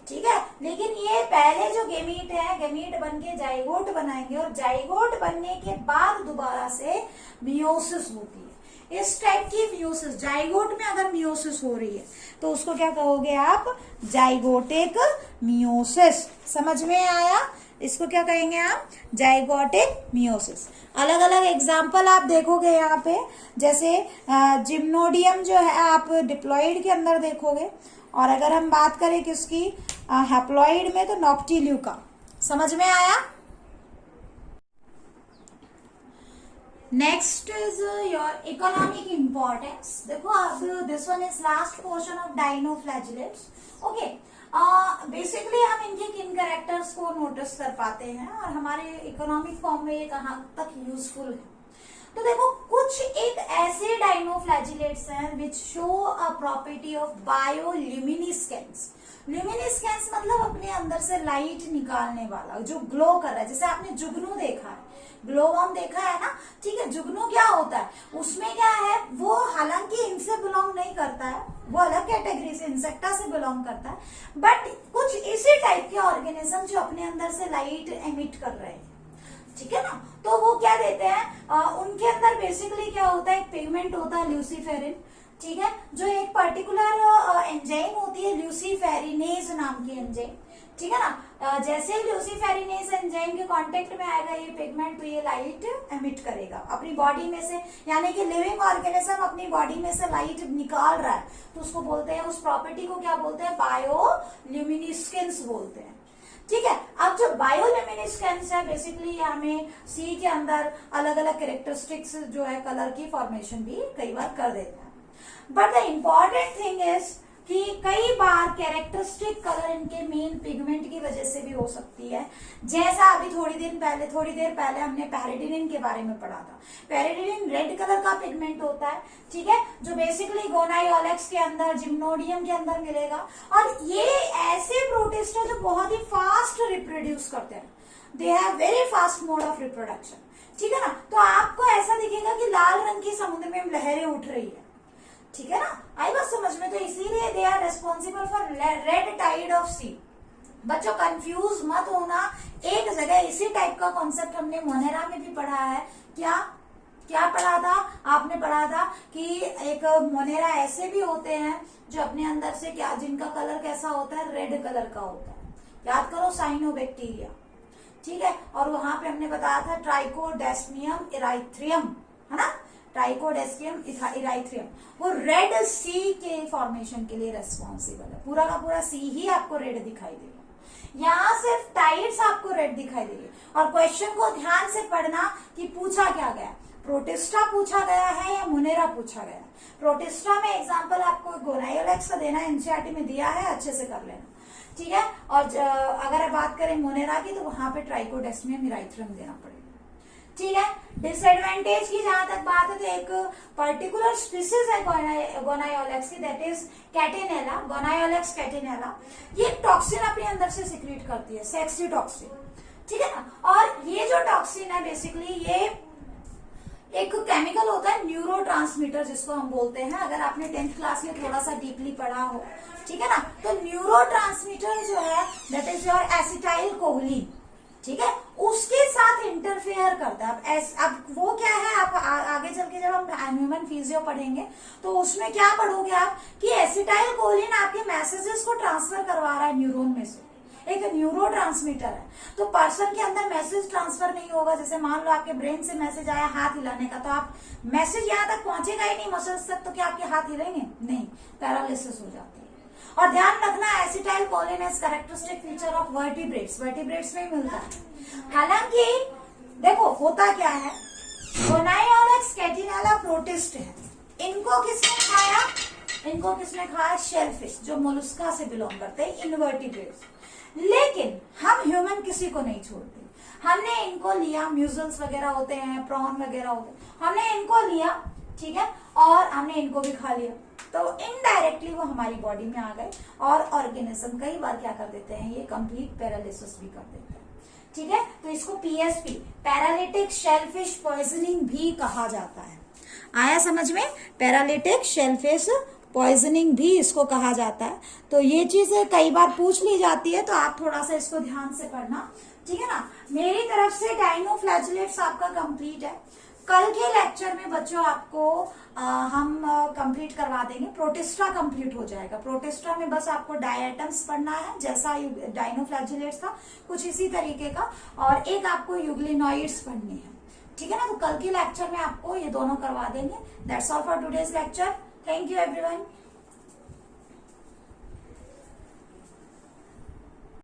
ठीक है। लेकिन ये पहले जो गैमीट है, गैमीट बन के जाइगोट बनाएंगे और जाइगोट बनने के बाद दोबारा से मियोसिस होती है। इस टाइप की मियोसिस, जाइगोट में अगर मियोसिस हो रही है तो उसको क्या कहोगे आप, जाइगोटिक मियोसिस। समझ में आया, इसको क्या कहेंगे आप, जाइगोटिक मियोसिस। अलग अलग एग्जाम्पल आप देखोगे यहाँ पे, जैसे जिम्नोडियम जो है आप डिप्लॉइड के अंदर देखोगे, और अगर हम बात करें किसकी, हैप्लॉइड में तो नॉक्टिल्यूका। समझ में आया। Next is your economic importance. देखो अब this one is last portion of dinoflagellates. Okay, basically हम इनके किन कैरेक्टर्स को नोटिस कर पाते हैं और हमारे इकोनॉमिक फॉर्म में ये कहाँ तक यूजफुल है। तो देखो कुछ एक ऐसे डायनोफ्लैजिलेट्स हैं which show a property of bioluminescence. Luminescence मतलब अपने अंदर से लाइट निकालने वाला, जो ग्लो कर रहा है। जैसे आपने जुगनू देखा है, ग्लो वर्म देखा है ना, ठीक है। जुगनू क्या होता है, उसमें क्या है, वो हालांकि इनसे बिलोंग नहीं करता है, वो अलग कैटेगरी से इंसेक्टा से बिलोंग करता है, बट कुछ इसी टाइप के ऑर्गेनिज्म जो अपने अंदर से लाइट एमिट कर रहे हैं, ठीक है ना। तो वो क्या देते हैं, उनके अंदर बेसिकली क्या होता है, एक पिगमेंट होता है ल्यूसीफेरिन, ठीक है, जो एक पर्टिकुलर एंजाइम होती है ल्यूसीफेरिनेज नाम की एंजाइम, ठीक है ना। जैसे ही ल्यूसीफेरिनेज एंजाइम के कांटेक्ट में आएगा ये पिगमेंट, तो ये लाइट एमिट करेगा अपनी बॉडी में से, यानी कि लिविंग ऑर्गेनिज्म अपनी बॉडी में से लाइट निकाल रहा है, तो उसको बोलते हैं, उस प्रॉपर्टी को क्या बोलते हैं, बायोल्यूमिनिस्केंस बोलते हैं, ठीक है। अब जो बायोल्यूमिनिस्केंस है बेसिकली हमें सी के अंदर अलग अलग कैरेक्टरिस्टिक्स जो है कलर की फॉर्मेशन भी कई बार कर देता है। But the important thing is कि कई बार कैरेक्टरिस्टिक कलर इनके मेन पिगमेंट की वजह से भी हो सकती है। जैसा अभी थोड़ी देर पहले हमने पैराडिनिन के बारे में पढ़ा था। पैराडिनिन रेड कलर का पिगमेंट होता है, ठीक है, जो बेसिकली गोनायोलेक्स के अंदर, जिम्नोडियम के अंदर मिलेगा। और ये ऐसे प्रोटिस्ट है जो बहुत ही फास्ट रिप्रोड्यूस करते हैं, they have very fast mode of reproduction, ठीक है ना। तो आपको ऐसा दिखेगा कि लाल रंग की समुद्र में लहरें उठ रही है, ठीक है ना, आई बात समझ में। तो इसीलिए they are responsible for red tide of sea. बच्चों कंफ्यूज मत होना, एक जगह इसी टाइप का कॉन्सेप्ट हमने मोनेरा में भी पढ़ा है। क्या पढ़ा था आपने, पढ़ा था कि एक मोनेरा ऐसे भी होते हैं जो अपने अंदर से क्या, जिनका कलर कैसा होता है, रेड कलर का होता है। याद करो, साइनोबैक्टीरिया, ठीक है। और वहां पे हमने बताया था ट्राइकोडेस्मियम इराइथ्रियम, है ना, ट्राइकोडेस्मियम इराइथ्रियम, वो रेड सी के फॉर्मेशन के लिए रेस्पॉन्सिबल है। पूरा का पूरा सी ही आपको रेड दिखाई देगा, यहाँ सिर्फ टाइड्स आपको रेड दिखाई देगी। और क्वेश्चन को ध्यान से पढ़ना कि पूछा क्या गया, प्रोटिस्टा पूछा गया है या मोनेरा पूछा गया है। प्रोटिस्टा में एग्जाम्पल आपको गोनायोलेक्स का देना है, एनसीईआरटी में दिया है, अच्छे से कर लेना, ठीक है। और अगर बात करें मोनेरा की, तो वहां पे ट्राइकोडेस्मियम इराइथ्रियम देना पड़ेगा, ठीक है। डिसएडवांटेज की जहां तक बात है, तो एक पर्टिकुलर स्पीसीज है गोनायोलेक्स की, दैट इज कैटेनेला, गोनायोलेक्स कैटेनेला। ये टॉक्सिन अपने अंदर से सिक्रीट करती है, सेक्सी टॉक्सिन, ठीक है ना। और ये जो टॉक्सिन है बेसिकली ये एक केमिकल होता है, न्यूरोट्रांसमीटर जिसको हम बोलते हैं। अगर आपने 10th क्लास में थोड़ा सा डीपली पढ़ा हो, ठीक है ना, तो न्यूरोट्रांसमीटर जो है that is your acetyl choline, ठीक है, उसके साथ इंटरफेयर करता है। अब वो क्या है, आप आगे चल के जब हम ह्यूमन फिजियो पढ़ेंगे तो उसमें क्या पढ़ोगे आप कि एसिटाइल कोलिन आपके मैसेजेस को ट्रांसफर करवा रहा है न्यूरॉन में से, एक न्यूरो ट्रांसमीटर है। तो पर्सन के अंदर मैसेज ट्रांसफर नहीं होगा। जैसे मान लो आपके ब्रेन से मैसेज आया हाथ हिलाने का, तो आप मैसेज यहाँ तक पहुंचेगा ही नहीं मसल्स तक, तो क्या आपके हाथ हिलेंगे? नहीं, पैरालिसिस हो जाती है। और ध्यान रखना acetyl choline is characteristic feature of vertebrates, vertebrates में मिलता है। हालांकि देखो होता क्या है, गोनायोलेक्स कैटिनेला प्रोटिस्ट है, इनको किसने खाया? इनको किसने खाया? शेलफिश, जो मोलस्का से बिलोंग करते हैं, इनवर्टिब्रेट्स। लेकिन हम ह्यूमन किसी को नहीं छोड़ते, हमने इनको लिया, म्यूजल्स वगैरह होते हैं, प्रॉन वगैरह होते हैं, हमने इनको लिया, ठीक है, और हमने इनको भी खा लिया, तो इनडायरेक्टली वो हमारी बॉडी में आ गए और ऑर्गेनिज्म कई बार क्या कर देते हैं, ये कंप्लीट पैरालिसिस भी कर देते हैं, ठीक है। तो इसको पीएसपी, पैरालिटिक शेलफिश पॉइजनिंग भी कहा जाता है। आया समझ में? पैरालिटिक शेलफिश पॉइजनिंग भी इसको कहा जाता है। तो ये चीजें कई बार पूछ ली जाती है, तो आप थोड़ा सा इसको ध्यान से पढ़ना, ठीक है ना। मेरी तरफ से डायनोफ्लैजिलेट्स आपका कंप्लीट है। कल के लेक्चर में बच्चों आपको हम कंप्लीट करवा देंगे, प्रोटिस्टा कंप्लीट हो जाएगा। प्रोटिस्टा में बस आपको डायटम्स पढ़ना है, जैसा डायनोफ्लैजिलेट्स था कुछ इसी तरीके का, और एक आपको यूग्लिनॉइड्स पढ़नी है, ठीक है ना। तो कल के लेक्चर में आपको ये दोनों करवा देंगे। That's all for today's lecture. Thank you everyone.